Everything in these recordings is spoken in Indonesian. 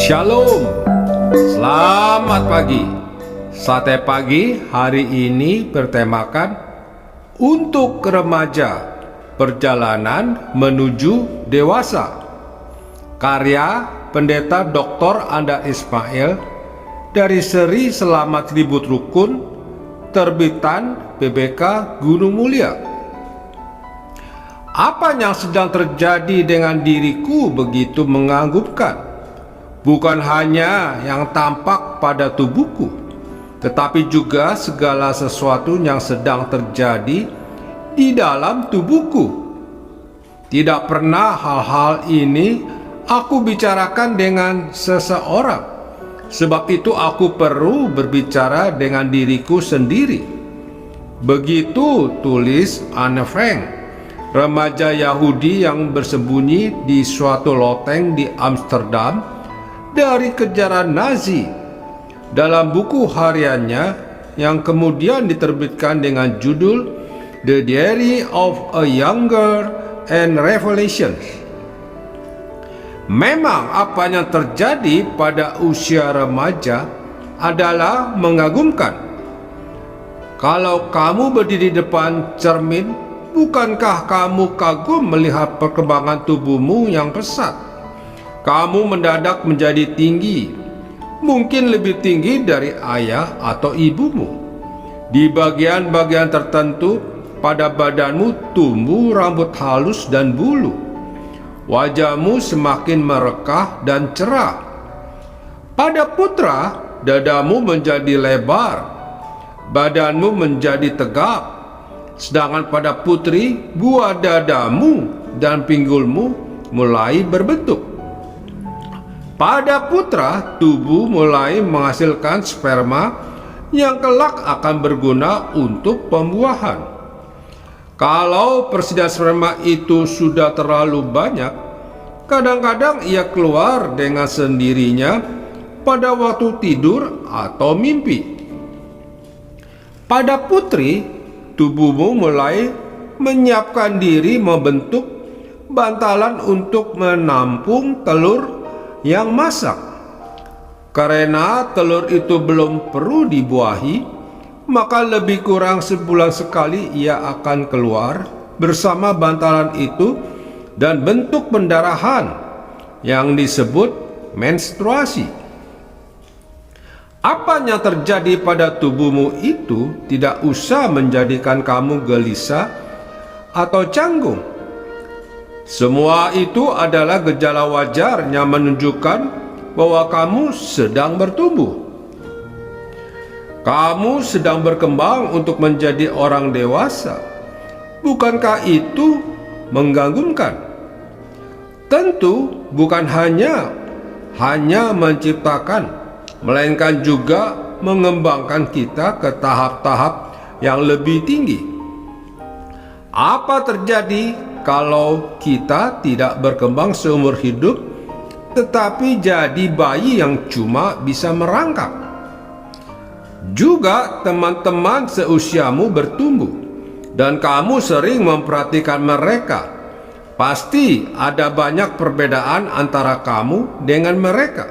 Shalom, selamat pagi. Sate pagi hari ini bertemakan untuk remaja, perjalanan menuju dewasa. Karya Pendeta Dr. Anda Ismail dari seri Selamat Ribut Rukun, terbitan BBK Gunung Mulia. Apa yang sedang terjadi dengan diriku begitu menganggukkan? Bukan hanya yang tampak pada tubuhku, tetapi juga segala sesuatu yang sedang terjadi di dalam tubuhku. Tidak pernah hal-hal ini aku bicarakan dengan seseorang. Sebab itu aku perlu berbicara dengan diriku sendiri. Begitu tulis Anne Frank, remaja Yahudi yang bersembunyi di suatu loteng di Amsterdam dari kejaran Nazi, dalam buku hariannya yang kemudian diterbitkan dengan judul The Diary of a Younger and Revelations. Memang apa yang terjadi pada usia remaja adalah mengagumkan. Kalau kamu berdiri di depan cermin, bukankah kamu kagum melihat perkembangan tubuhmu yang pesat? Kamu mendadak menjadi tinggi, mungkin lebih tinggi dari ayah atau ibumu. Di bagian-bagian tertentu pada badanmu tumbuh rambut halus dan bulu. Wajahmu semakin merekah dan cerah. Pada putra, dadamu menjadi lebar, badanmu menjadi tegap. Sedangkan pada putri, buah dadamu dan pinggulmu mulai berbentuk. Pada putra, tubuh mulai menghasilkan sperma yang kelak akan berguna untuk pembuahan. Kalau persediaan sperma itu sudah terlalu banyak, kadang-kadang ia keluar dengan sendirinya pada waktu tidur atau mimpi. Pada putri, tubuhmu mulai menyiapkan diri membentuk bantalan untuk menampung telur yang masak. Karena telur itu belum perlu dibuahi, maka lebih kurang sebulan sekali ia akan keluar bersama bantalan itu dan bentuk pendarahan yang disebut menstruasi. Apa yang terjadi pada tubuhmu itu tidak usah menjadikan kamu gelisah atau canggung. Semua itu adalah gejala wajar yang menunjukkan bahwa kamu sedang bertumbuh. Kamu sedang berkembang untuk menjadi orang dewasa. Bukankah itu mengganggukan? Tentu bukan hanya menciptakan, melainkan juga mengembangkan kita ke tahap-tahap yang lebih tinggi. Apa terjadi kalau kita tidak berkembang seumur hidup, tetapi jadi bayi yang cuma bisa merangkak? Juga teman-teman seusiamu bertumbuh, dan kamu sering memperhatikan mereka. Pasti ada banyak perbedaan antara kamu dengan mereka.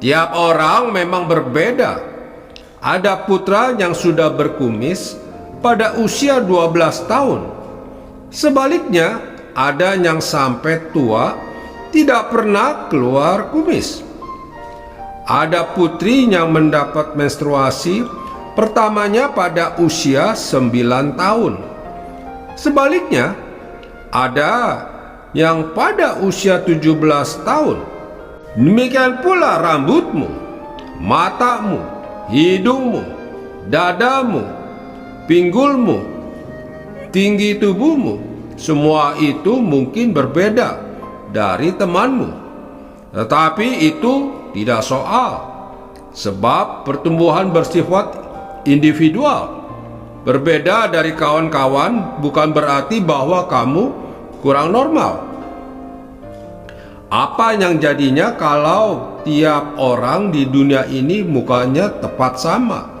Tiap orang memang berbeda. Ada putra yang sudah berkumis pada usia 12 tahun. Sebaliknya, ada yang sampai tua tidak pernah keluar kumis. Ada putri yang mendapat menstruasi pertamanya pada usia 9 tahun. Sebaliknya, ada yang pada usia 17 tahun. Demikian pula rambutmu, matamu, hidungmu, dadamu, pinggulmu, tinggi tubuhmu, semua itu mungkin berbeda dari temanmu. Tetapi itu tidak soal, sebab pertumbuhan bersifat individual. Berbeda dari kawan-kawan bukan berarti bahwa kamu kurang normal. Apa yang jadinya kalau tiap orang di dunia ini mukanya tepat sama?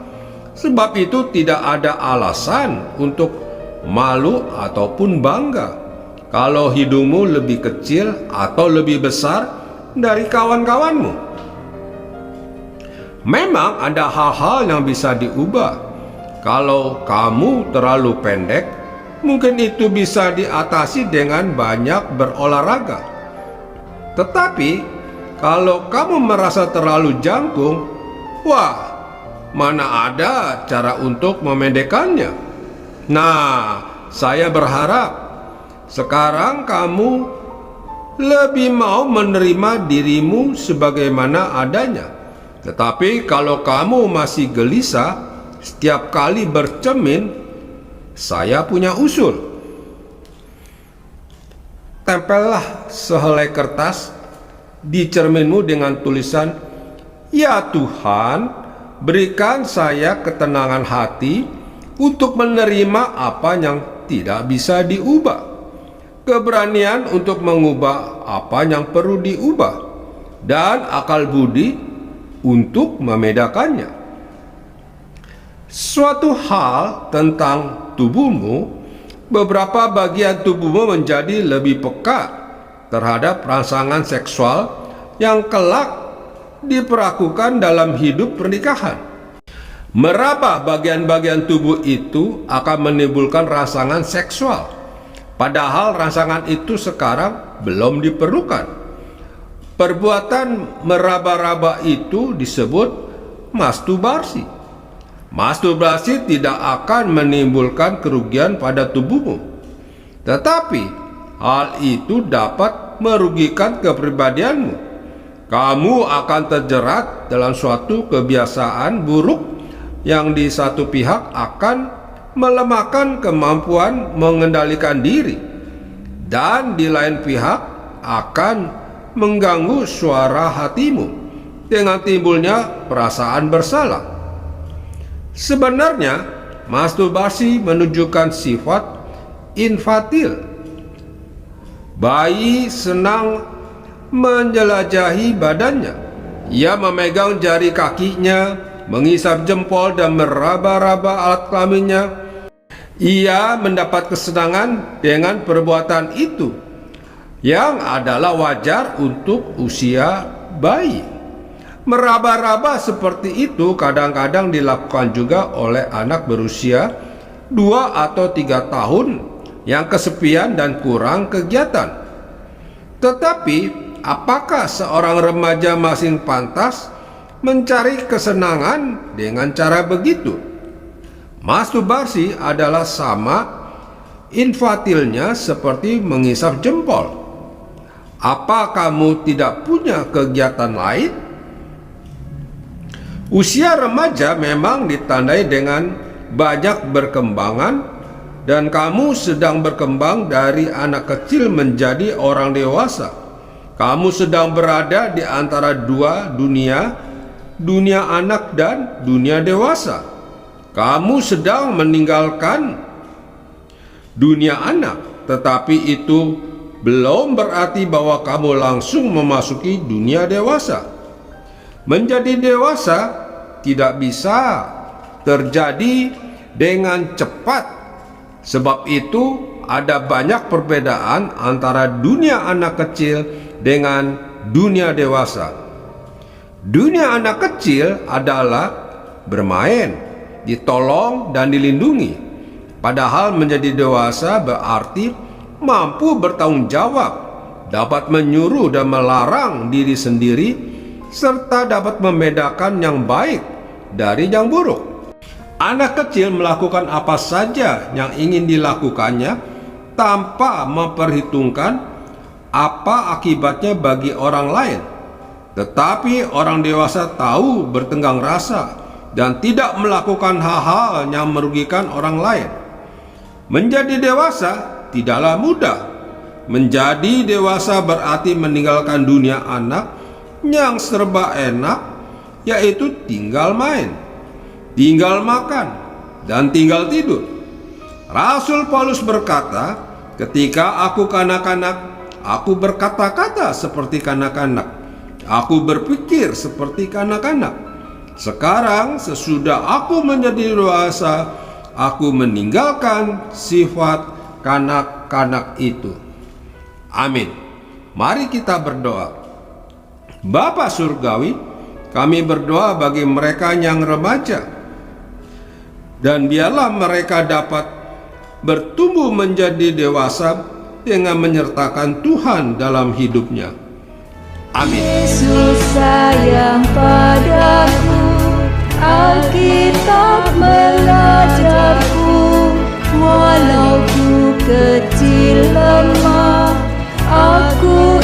Sebab itu tidak ada alasan untuk malu ataupun bangga kalau hidungmu lebih kecil atau lebih besar dari kawan-kawanmu. Memang ada hal-hal yang bisa diubah. Kalau kamu terlalu pendek, mungkin itu bisa diatasi dengan banyak berolahraga. Tetapi kalau kamu merasa terlalu jangkung, wah, mana ada cara untuk memendekkannya. Nah, saya berharap sekarang kamu lebih mau menerima dirimu sebagaimana adanya. Tetapi kalau kamu masih gelisah setiap kali bercermin, saya punya usul. Tempellah sehelai kertas di cerminmu dengan tulisan, "Ya Tuhan, berikan saya ketenangan hati untuk menerima apa yang tidak bisa diubah, keberanian untuk mengubah apa yang perlu diubah, dan akal budi untuk membedakannya." Suatu hal tentang tubuhmu, beberapa bagian tubuhmu menjadi lebih peka terhadap rangsangan seksual yang kelak diperlakukan dalam hidup pernikahan. Meraba bagian-bagian tubuh itu akan menimbulkan rangsangan seksual, padahal rangsangan itu sekarang belum diperlukan. Perbuatan meraba-raba itu disebut masturbasi. Masturbasi tidak akan menimbulkan kerugian pada tubuhmu, tetapi hal itu dapat merugikan kepribadianmu. Kamu akan terjerat dalam suatu kebiasaan buruk yang di satu pihak akan melemahkan kemampuan mengendalikan diri, dan di lain pihak akan mengganggu suara hatimu dengan timbulnya perasaan bersalah. Sebenarnya, masturbasi menunjukkan sifat infantil. Bayi senang menjelajahi badannya. Ia memegang jari kakinya, mengisap jempol dan meraba-raba alat kelaminnya. Ia mendapat kesenangan dengan perbuatan itu, yang adalah wajar untuk usia bayi. Meraba-raba seperti itu kadang-kadang dilakukan juga oleh anak berusia 2 atau 3 tahun yang kesepian dan kurang kegiatan. Tetapi apakah seorang remaja masih pantas mencari kesenangan dengan cara begitu? Masturbasi adalah sama infantilnya seperti mengisap jempol. Apa kamu tidak punya kegiatan lain? Usia remaja memang ditandai dengan banyak berkembangan, dan kamu sedang berkembang dari anak kecil menjadi orang dewasa. Kamu sedang berada di antara dua dunia, dunia anak dan dunia dewasa. Kamu sedang meninggalkan dunia anak, tetapi itu belum berarti bahwa kamu langsung memasuki dunia dewasa. Menjadi dewasa tidak bisa terjadi dengan cepat. Sebab itu ada banyak perbedaan antara dunia anak kecil dengan dunia dewasa. Dunia anak kecil adalah bermain, ditolong dan dilindungi. Padahal menjadi dewasa berarti mampu bertanggung jawab, dapat menyuruh dan melarang diri sendiri, serta dapat membedakan yang baik dari yang buruk. Anak kecil melakukan apa saja yang ingin dilakukannya tanpa memperhitungkan apa akibatnya bagi orang lain. Tetapi orang dewasa tahu bertenggang rasa dan tidak melakukan hal-hal yang merugikan orang lain. Menjadi dewasa tidaklah mudah. Menjadi dewasa berarti meninggalkan dunia anak yang serba enak, yaitu tinggal main, tinggal makan, dan tinggal tidur. Rasul Paulus berkata, "Ketika aku kanak-kanak, aku berkata-kata seperti kanak-kanak, aku berpikir seperti kanak-kanak. Sekarang sesudah aku menjadi dewasa, aku meninggalkan sifat kanak-kanak itu." Amin. Mari kita berdoa. Bapa Surgawi, kami berdoa bagi mereka yang remaja, dan biarlah mereka dapat bertumbuh menjadi dewasa dengan menyertakan Tuhan dalam hidupnya. Amin. Yesus sayang padaku, Alkitab mengajarku, walau ku kecil lemah, aku